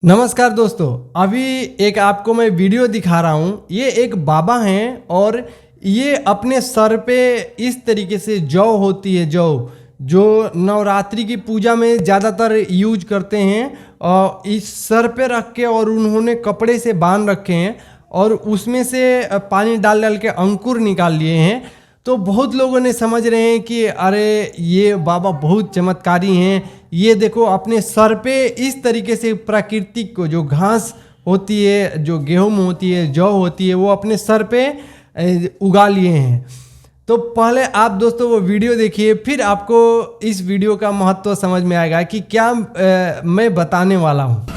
नमस्कार दोस्तों, अभी एक आपको मैं वीडियो दिखा रहा हूँ। ये एक बाबा हैं और ये अपने सर पे इस तरीके से जौ होती है, जौ जो नवरात्रि की पूजा में ज़्यादातर यूज करते हैं, और इस सर पे रख के और उन्होंने कपड़े से बांध रखे हैं और उसमें से पानी डाल डाल के अंकुर निकाल लिए हैं। तो बहुत लोगों ने समझ रहे हैं कि अरे ये बाबा बहुत चमत्कारी हैं। ये देखो अपने सर पे इस तरीके से प्राकृतिक को जो घास होती है, जो गेहूं होती है, जौ होती है, वो अपने सर पे उगा लिए हैं। तो पहले आप दोस्तों वो वीडियो देखिए, फिर आपको इस वीडियो का महत्व समझ में आएगा कि क्या मैं बताने वाला हूँ।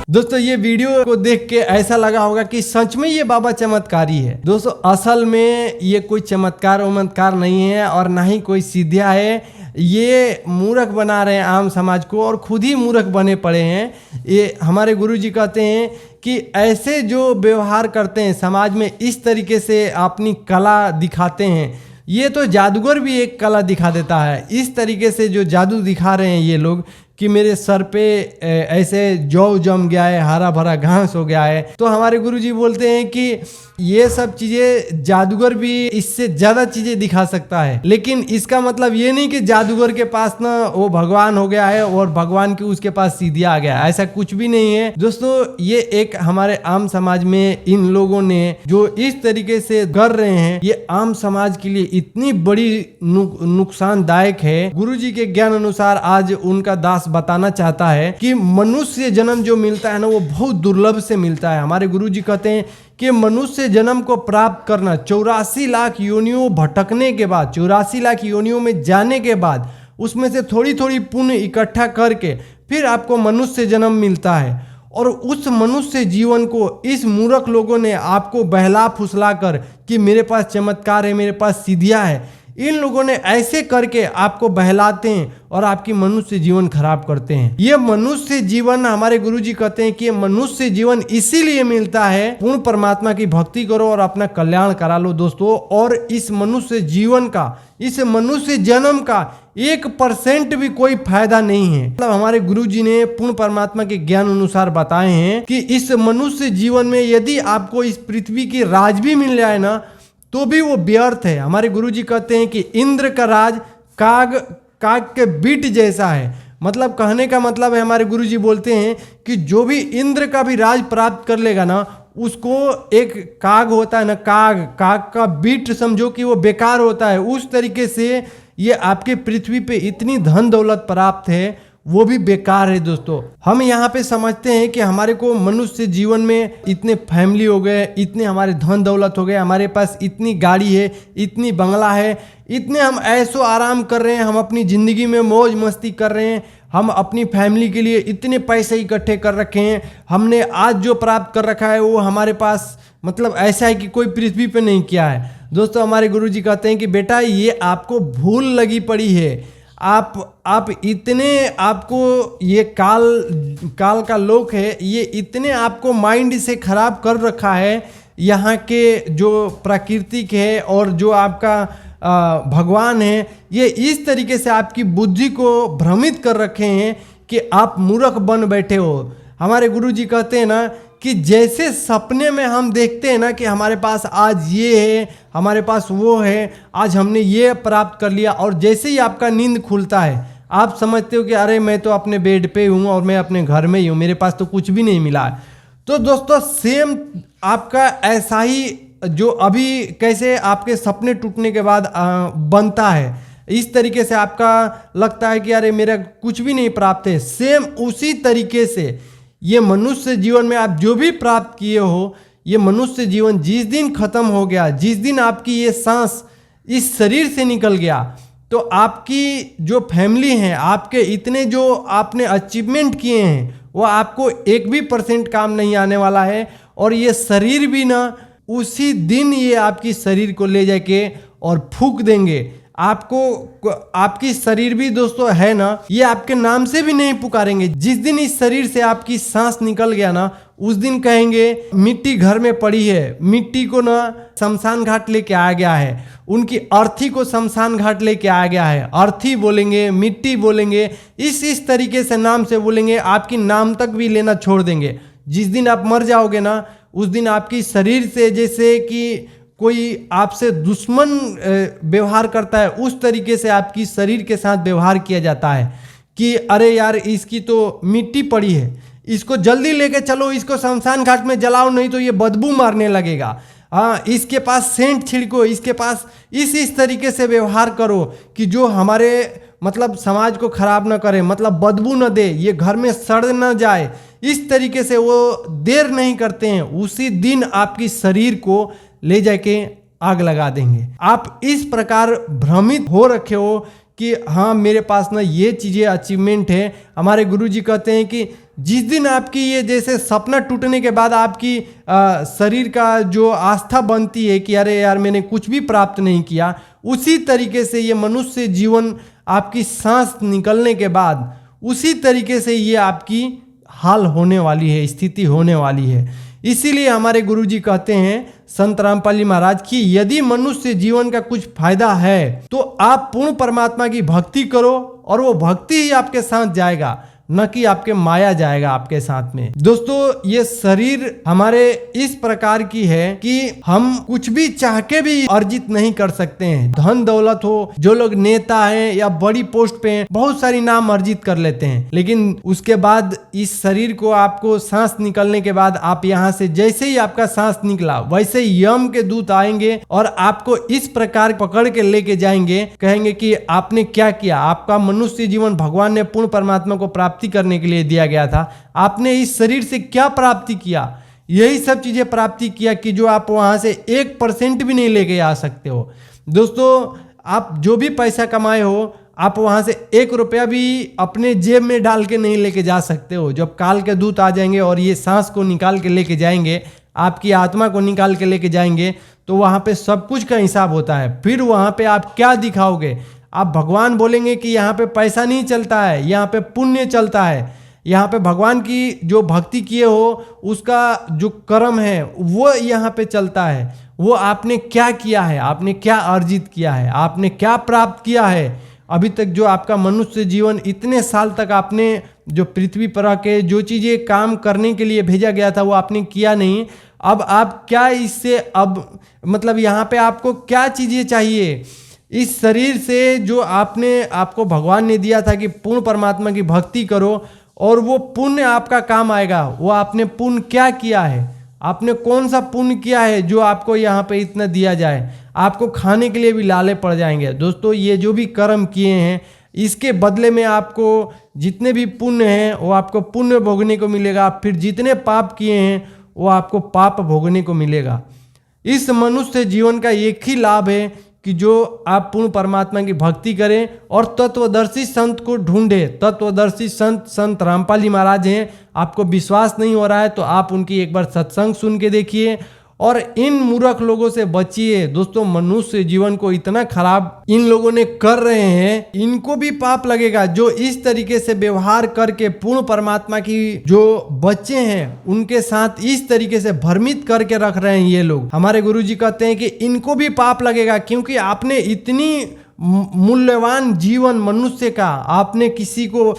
दोस्तों ये वीडियो को देख के ऐसा लगा होगा कि सच में ये बाबा चमत्कारी है। दोस्तों असल में ये कोई चमत्कार वमत्कार नहीं है और ना ही कोई सिद्धिया है। ये मूर्ख बना रहे हैं आम समाज को और खुद ही मूर्ख बने पड़े हैं। ये हमारे गुरुजी कहते हैं कि ऐसे जो व्यवहार करते हैं समाज में, इस तरीके से अपनी कला दिखाते हैं। ये तो जादूगर भी एक कला दिखा देता है। इस तरीके से जो जादू दिखा रहे हैं ये लोग कि मेरे सर पे ऐसे जौ जम गया है, हरा भरा घास हो गया है। तो हमारे गुरुजी बोलते हैं कि ये सब चीज़ें जादूगर भी इससे ज़्यादा चीज़ें दिखा सकता है, लेकिन इसका मतलब ये नहीं कि जादूगर के पास ना वो भगवान हो गया है और भगवान की उसके पास सीधिया आ गया है। ऐसा कुछ भी नहीं है दोस्तों। ये एक हमारे आम समाज में इन लोगों ने जो इस तरीके से कर रहे हैं, ये आम समाज के लिए इतनी बड़ी नुकसानदायक है। गुरुजी के ज्ञान अनुसार आज उनका दास बताना चाहता है कि मनुष्य जन्म जो मिलता है ना, वो बहुत दुर्लभ से मिलता है। हमारे गुरुजी कहते हैं कि मनुष्य जन्म को प्राप्त करना 84 लाख योनियों भटकने के बाद, 84 लाख योनियों में जाने के बाद, उसमें से थोड़ी थोड़ी पुण्य इकट्ठा करके फिर आपको मनुष्य जन्म मिलता है। और उस मनुष्य जीवन को इस मूर्ख लोगों ने आपको बहला फुसला कर कि मेरे पास चमत्कार है, मेरे पास सिद्धियां है, इन लोगों ने ऐसे करके आपको बहलाते हैं और आपकी मनुष्य जीवन खराब करते हैं। ये मनुष्य जीवन, हमारे गुरुजी कहते हैं कि ये मनुष्य जीवन इसीलिए मिलता है, पूर्ण परमात्मा की भक्ति करो और अपना कल्याण करा लो दोस्तों। और इस मनुष्य जीवन का, इस मनुष्य जन्म का 1% भी कोई फायदा नहीं है। मतलब हमारे गुरुजी ने पूर्ण परमात्मा के ज्ञान अनुसार बताए हैं कि इस मनुष्य जीवन में यदि आपको इस पृथ्वी की राज भी मिल जाए ना, तो भी वो व्यर्थ है। हमारे गुरुजी कहते हैं कि इंद्र का राज काग के बीट जैसा है। मतलब कहने का मतलब है, हमारे गुरुजी बोलते हैं कि जो भी इंद्र का भी राज प्राप्त कर लेगा ना, उसको एक काग होता है ना, काग का बीट समझो कि वो बेकार होता है। उस तरीके से ये आपके पृथ्वी पे इतनी धन दौलत प्राप्त है, वो भी बेकार है दोस्तों। हम यहाँ पे समझते हैं कि हमारे को मनुष्य जीवन में इतने फैमिली हो गए, इतने हमारे धन दौलत हो गए, हमारे पास इतनी गाड़ी है, इतनी बंगला है, इतने हम ऐसो आराम कर रहे हैं, हम अपनी ज़िंदगी में मौज मस्ती कर रहे हैं, हम अपनी फैमिली के लिए इतने पैसे इकट्ठे कर रखे हैं, हमने आज जो प्राप्त कर रखा है वो हमारे पास मतलब ऐसा है कि कोई पृथ्वी पे नहीं किया है। दोस्तों हमारे गुरुजी कहते हैं कि बेटा ये आपको भूल लगी पड़ी है। आप इतने, आपको ये काल का लोक है, ये इतने आपको माइंड से खराब कर रखा है। यहाँ के जो प्राकृतिक है और जो आपका भगवान है, ये इस तरीके से आपकी बुद्धि को भ्रमित कर रखे हैं कि आप मूर्ख बन बैठे हो। हमारे गुरुजी कहते हैं ना कि जैसे सपने में हम देखते हैं ना कि हमारे पास आज ये है, हमारे पास वो है, आज हमने ये प्राप्त कर लिया, और जैसे ही आपका नींद खुलता है आप समझते हो कि अरे मैं तो अपने बेड पे हूँ और मैं अपने घर में ही हूँ, मेरे पास तो कुछ भी नहीं मिला है। तो दोस्तों सेम आपका ऐसा ही जो अभी कैसे आपके सपने टूटने के बाद बनता है, इस तरीके से आपका लगता है कि अरे मेरा कुछ भी नहीं प्राप्त है, सेम उसी तरीके से ये मनुष्य जीवन में आप जो भी प्राप्त किए हो, ये मनुष्य जीवन जिस दिन खत्म हो गया, जिस दिन आपकी ये सांस इस शरीर से निकल गया, तो आपकी जो फैमिली है, आपके इतने जो आपने अचीवमेंट किए हैं, वो आपको 1% काम नहीं आने वाला है। और ये शरीर भी ना उसी दिन ये आपकी शरीर को ले जाके और फूंक देंगे। आपको आपकी शरीर भी दोस्तों है ना, ये आपके नाम से भी नहीं पुकारेंगे। जिस दिन इस शरीर से आपकी सांस निकल गया ना, उस दिन कहेंगे मिट्टी घर में पड़ी है, मिट्टी को ना शमशान घाट लेके आया गया है, उनकी अर्थी को शमशान घाट लेके आया गया है। अर्थी बोलेंगे, मिट्टी बोलेंगे, इस तरीके से नाम से बोलेंगे, आपकी नाम तक भी लेना छोड़ देंगे। जिस दिन आप मर जाओगे ना, उस दिन आपकी शरीर से जैसे कि कोई आपसे दुश्मन व्यवहार करता है, उस तरीके से आपकी शरीर के साथ व्यवहार किया जाता है कि अरे यार इसकी तो मिट्टी पड़ी है, इसको जल्दी लेके चलो, इसको शमशान घाट में जलाओ, नहीं तो ये बदबू मारने लगेगा। हाँ, इसके पास सेंट छिड़को, इसके पास इस तरीके से व्यवहार करो कि जो हमारे मतलब समाज को खराब न करे, मतलब बदबू न दे, ये घर में सड़ न जाए। इस तरीके से वो देर नहीं करते हैं, उसी दिन आपकी शरीर को ले जाके आग लगा देंगे। आप इस प्रकार भ्रमित हो रखे हो कि हाँ मेरे पास ना ये चीज़ें अचीवमेंट है। हमारे गुरुजी कहते हैं कि जिस दिन आपकी ये जैसे सपना टूटने के बाद आपकी शरीर का जो आस्था बनती है कि अरे यार मैंने कुछ भी प्राप्त नहीं किया, उसी तरीके से ये मनुष्य जीवन आपकी सांस निकलने के बाद उसी तरीके से ये आपकी हाल होने वाली है, स्थिति होने वाली है। इसीलिए हमारे गुरुजी कहते हैं संत रामपाल जी महाराज की यदि मनुष्य जीवन का कुछ फायदा है तो आप पूर्ण परमात्मा की भक्ति करो और वो भक्ति ही आपके साथ जाएगा, न कि आपके माया जाएगा आपके साथ में। दोस्तों ये शरीर हमारे इस प्रकार की है कि हम कुछ भी चाह के भी अर्जित नहीं कर सकते हैं। धन दौलत हो, जो लोग नेता हैं या बड़ी पोस्ट पे हैं, बहुत सारी नाम अर्जित कर लेते हैं, लेकिन उसके बाद इस शरीर को आपको सांस निकलने के बाद आप यहाँ से जैसे ही आपका सांस निकला वैसे ही यम के दूत आएंगे और आपको इस प्रकार पकड़ के लेके जाएंगे, कहेंगे कि आपने क्या किया, आपका मनुष्य जीवन भगवान ने पूर्ण परमात्मा को प्राप्ति करने के लिए दिया गया था, आपने इस शरीर से क्या प्राप्ति किया, यही सब चीजें प्राप्ति किया कि जो आप वहां से 1% भी नहीं लेके आ सकते हो। दोस्तों आप जो भी पैसा कमाए हो, आप वहां से 1 रुपया भी अपने जेब में डाल के नहीं लेके जा सकते हो। जब काल के दूत आ जाएंगे और ये सांस को निकाल के लेके जाएंगे, आपकी आत्मा को निकाल के लेके जाएंगे, तो वहां पे सब कुछ का हिसाब होता है। फिर वहां पे आप क्या दिखाओगे? आप भगवान बोलेंगे कि यहाँ पे पैसा नहीं चलता है, यहाँ पे पुण्य चलता है, यहाँ पे भगवान की जो भक्ति किए हो उसका जो कर्म है वो यहाँ पे चलता है। वो आपने क्या किया है, आपने क्या अर्जित किया है, आपने क्या प्राप्त किया है अभी तक। जो आपका मनुष्य जीवन इतने साल तक आपने जो पृथ्वी पर आके जो चीज़ें काम करने के लिए भेजा गया था वो आपने किया नहीं। अब आप क्या इससे अब मतलब यहाँ पे आपको क्या चीज़ें चाहिए? इस शरीर से जो आपको भगवान ने दिया था कि पूर्ण परमात्मा की भक्ति करो और वो पुण्य आपका काम आएगा। वो आपने पुण्य क्या किया है, आपने कौन सा पुण्य किया है जो आपको यहाँ पे इतना दिया जाए? आपको खाने के लिए भी लाले पड़ जाएंगे। दोस्तों ये जो भी कर्म किए हैं इसके बदले में आपको जितने भी पुण्य हैं वो आपको पुण्य भोगने को मिलेगा, फिर जितने पाप किए हैं वो आपको पाप भोगने को मिलेगा। इस मनुष्य जीवन का एक ही लाभ है कि जो आप पूर्ण परमात्मा की भक्ति करें और तत्वदर्शी संत को ढूंढे। तत्वदर्शी संत रामपाल जी महाराज हैं। आपको विश्वास नहीं हो रहा है तो आप उनकी एक बार सत्संग सुन के देखिए और इन मूर्ख लोगों से बचिए। दोस्तों मनुष्य जीवन को इतना खराब इन लोगों ने कर रहे हैं, इनको भी पाप लगेगा जो इस तरीके से व्यवहार करके पूर्ण परमात्मा की जो बच्चे हैं उनके साथ इस तरीके से भ्रमित करके रख रहे हैं ये लोग। हमारे गुरुजी कहते हैं कि इनको भी पाप लगेगा, क्योंकि आपने इतनी मूल्यवान जीवन मनुष्य का आपने किसी को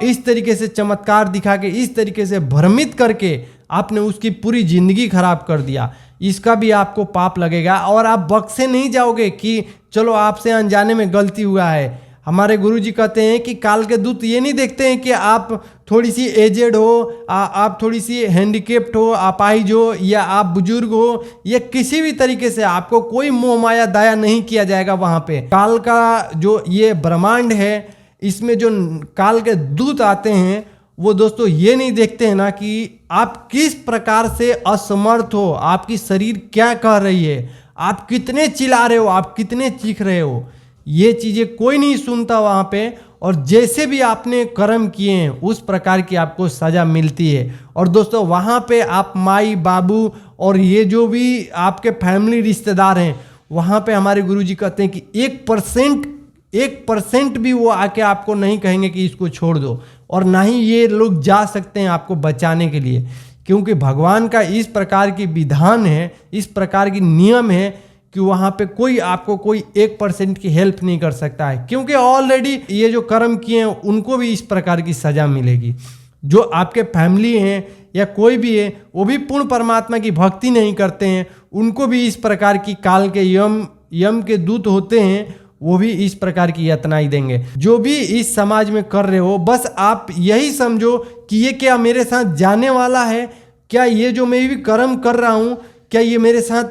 इस तरीके से चमत्कार दिखा के इस तरीके से भ्रमित करके आपने उसकी पूरी जिंदगी खराब कर दिया। इसका भी आपको पाप लगेगा और आप बख्शे नहीं जाओगे कि चलो आपसे अनजाने में गलती हुआ है। हमारे गुरुजी कहते हैं कि काल के दूत ये नहीं देखते हैं कि आप थोड़ी सी एजेड हो, आप थोड़ी सी हैंडीकेप्ड हो, अपाहिज हो या आप बुजुर्ग हो, या किसी भी तरीके से आपको कोई मोह माया दया नहीं किया जाएगा। वहां पे काल का जो ये ब्रह्मांड है इसमें जो काल के दूत आते हैं वो दोस्तों ये नहीं देखते हैं ना कि आप किस प्रकार से असमर्थ हो, आपकी शरीर क्या कह रही है, आप कितने चिल्ला रहे हो, आप कितने चीख रहे हो, ये चीज़ें कोई नहीं सुनता वहाँ पे। और जैसे भी आपने कर्म किए हैं उस प्रकार की आपको सज़ा मिलती है। और दोस्तों वहाँ पे आप माई बाबू और ये जो भी आपके फैमिली रिश्तेदार हैं वहाँ पे हमारे गुरुजी कहते हैं कि 1% भी वो आके आपको नहीं कहेंगे कि इसको छोड़ दो, और ना ही ये लोग जा सकते हैं आपको बचाने के लिए, क्योंकि भगवान का इस प्रकार की विधान है, इस प्रकार की नियम है कि वहाँ पे कोई आपको कोई 1% की हेल्प नहीं कर सकता है, क्योंकि ऑलरेडी ये जो कर्म किए हैं उनको भी इस प्रकार की सजा मिलेगी। जो आपके फैमिली हैं या कोई भी है वो भी पूर्ण परमात्मा की भक्ति नहीं करते हैं, उनको भी इस प्रकार की काल के यम के दूत होते हैं, वो भी इस प्रकार की यातनाएं देंगे। जो भी इस समाज में कर रहे हो, बस आप यही समझो कि ये क्या मेरे साथ जाने वाला है, क्या ये जो मैं भी कर्म कर रहा हूँ क्या ये मेरे साथ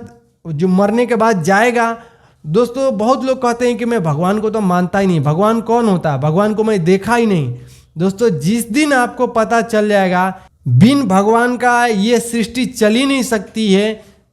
जो मरने के बाद जाएगा। दोस्तों बहुत लोग कहते हैं कि मैं भगवान को तो मानता ही नहीं, भगवान कौन होता है, भगवान को मैं देखा ही नहीं। दोस्तों जिस दिन आपको पता चल जाएगा बिन भगवान का ये सृष्टि चल ही नहीं सकती है,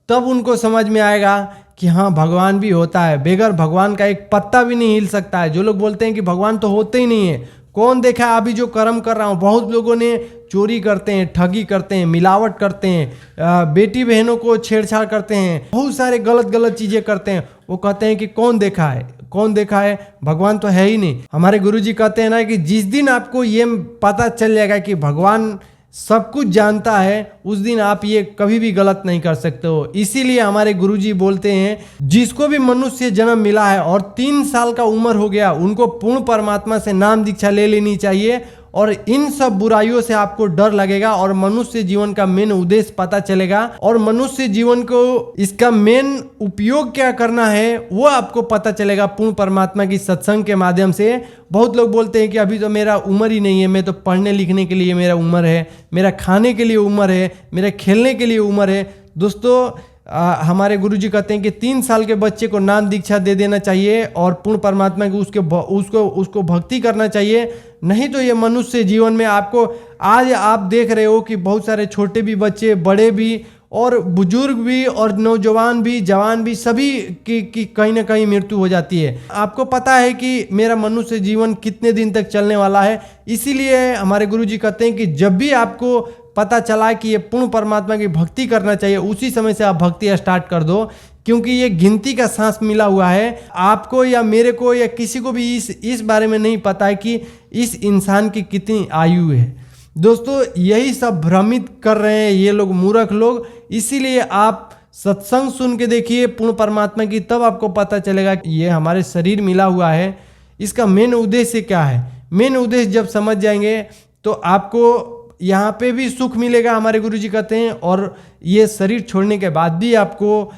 तब उनको समझ में आएगा कि हाँ भगवान भी होता है, बगैर भगवान का एक पत्ता भी नहीं हिल सकता है। जो लोग बोलते हैं कि भगवान तो होते ही नहीं है, कौन देखा है अभी जो कर्म कर रहा हूँ। बहुत लोगों ने चोरी करते हैं, ठगी करते हैं, मिलावट करते हैं, बेटी बहनों को छेड़छाड़ करते हैं, बहुत सारे गलत चीज़ें करते हैं। वो कहते हैं कि कौन देखा है, कौन देखा है, भगवान तो है ही नहीं। हमारे गुरुजी कहते हैं ना कि जिस दिन आपको ये पता चल जाएगा कि भगवान सब कुछ जानता है, उस दिन आप ये कभी भी गलत नहीं कर सकते हो। इसीलिए हमारे गुरुजी बोलते हैं जिसको भी मनुष्य जन्म मिला है और 3 साल का उम्र हो गया, उनको पूर्ण परमात्मा से नाम दीक्षा ले लेनी चाहिए और इन सब बुराइयों से आपको डर लगेगा और मनुष्य जीवन का मेन उद्देश्य पता चलेगा और मनुष्य जीवन को इसका मेन उपयोग क्या करना है वो आपको पता चलेगा पूर्ण परमात्मा की सत्संग के माध्यम से। बहुत लोग बोलते हैं कि अभी तो मेरा उम्र ही नहीं है, मैं तो पढ़ने लिखने के लिए मेरा उम्र है, मेरा खाने के लिए उम्र है, मेरा खेलने के लिए उम्र है। दोस्तों हमारे गुरुजी कहते हैं कि 3 साल के बच्चे को नाम दीक्षा दे देना चाहिए और पूर्ण परमात्मा की उसको भक्ति करना चाहिए। नहीं तो ये मनुष्य जीवन में आपको आज आप देख रहे हो कि बहुत सारे छोटे भी बच्चे, बड़े भी और बुजुर्ग भी और नौजवान भी, जवान भी, सभी की कहीं ना कहीं मृत्यु हो जाती है। आपको पता है कि मेरा मनुष्य जीवन कितने दिन तक चलने वाला है। इसीलिए हमारे गुरुजी कहते हैं कि जब भी आपको पता चला कि ये पूर्ण परमात्मा की भक्ति करना चाहिए, उसी समय से आप भक्ति स्टार्ट कर दो, क्योंकि ये गिनती का सांस मिला हुआ है। आपको या मेरे को या किसी को भी इस बारे में नहीं पता है कि इस इंसान की कितनी आयु है। दोस्तों यही सब भ्रमित कर रहे हैं ये लोग, मूर्ख लोग। इसीलिए आप सत्संग सुन के देखिए पूर्ण परमात्मा की, तब आपको पता चलेगा कि ये हमारे शरीर मिला हुआ है, इसका मेन उद्देश्य क्या है। मेन उद्देश्य जब समझ जाएंगे तो आपको यहाँ पे भी सुख मिलेगा, हमारे गुरुजी कहते हैं, और ये शरीर छोड़ने के बाद भी आपको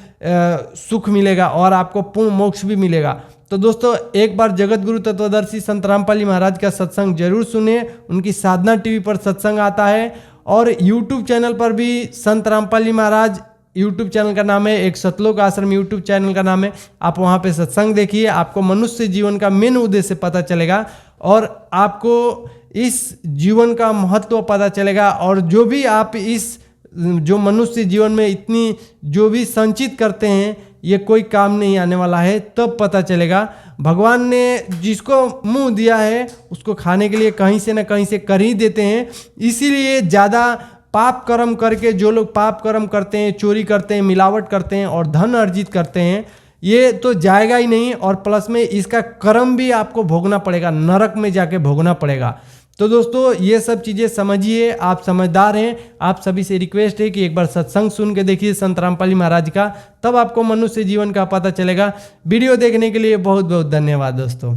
सुख मिलेगा और आपको पूर्ण मोक्ष भी मिलेगा। तो दोस्तों एक बार जगत गुरु तत्वदर्शी संत रामपाल जी महाराज का सत्संग जरूर सुने। उनकी साधना टीवी पर सत्संग आता है और यूट्यूब चैनल पर भी संत रामपाल जी महाराज यूट्यूब चैनल का नाम है, एक सतलोक आश्रम यूट्यूब चैनल का नाम है। आप वहाँ पे सत्संग देखिए, आपको मनुष्य जीवन का मेन उद्देश्य पता चलेगा और आपको इस जीवन का महत्व पता चलेगा। और जो भी आप इस जो मनुष्य जीवन में इतनी जो भी संचित करते हैं ये कोई काम नहीं आने वाला है, तब पता चलेगा। भगवान ने जिसको मुंह दिया है उसको खाने के लिए कहीं से ना कहीं से कर ही देते हैं। इसीलिए ज़्यादा पाप कर्म करके जो लोग पाप कर्म करते हैं, चोरी करते हैं, मिलावट करते हैं और धन अर्जित करते हैं, ये तो जाएगा ही नहीं और प्लस में इसका कर्म भी आपको भोगना पड़ेगा, नरक में जाके भोगना पड़ेगा। तो दोस्तों ये सब चीज़ें समझिए, आप समझदार हैं। आप सभी से रिक्वेस्ट है कि एक बार सत्संग सुन के देखिए संत रामपाल जी महाराज का, तब आपको मनुष्य जीवन का पता चलेगा। वीडियो देखने के लिए बहुत बहुत धन्यवाद दोस्तों।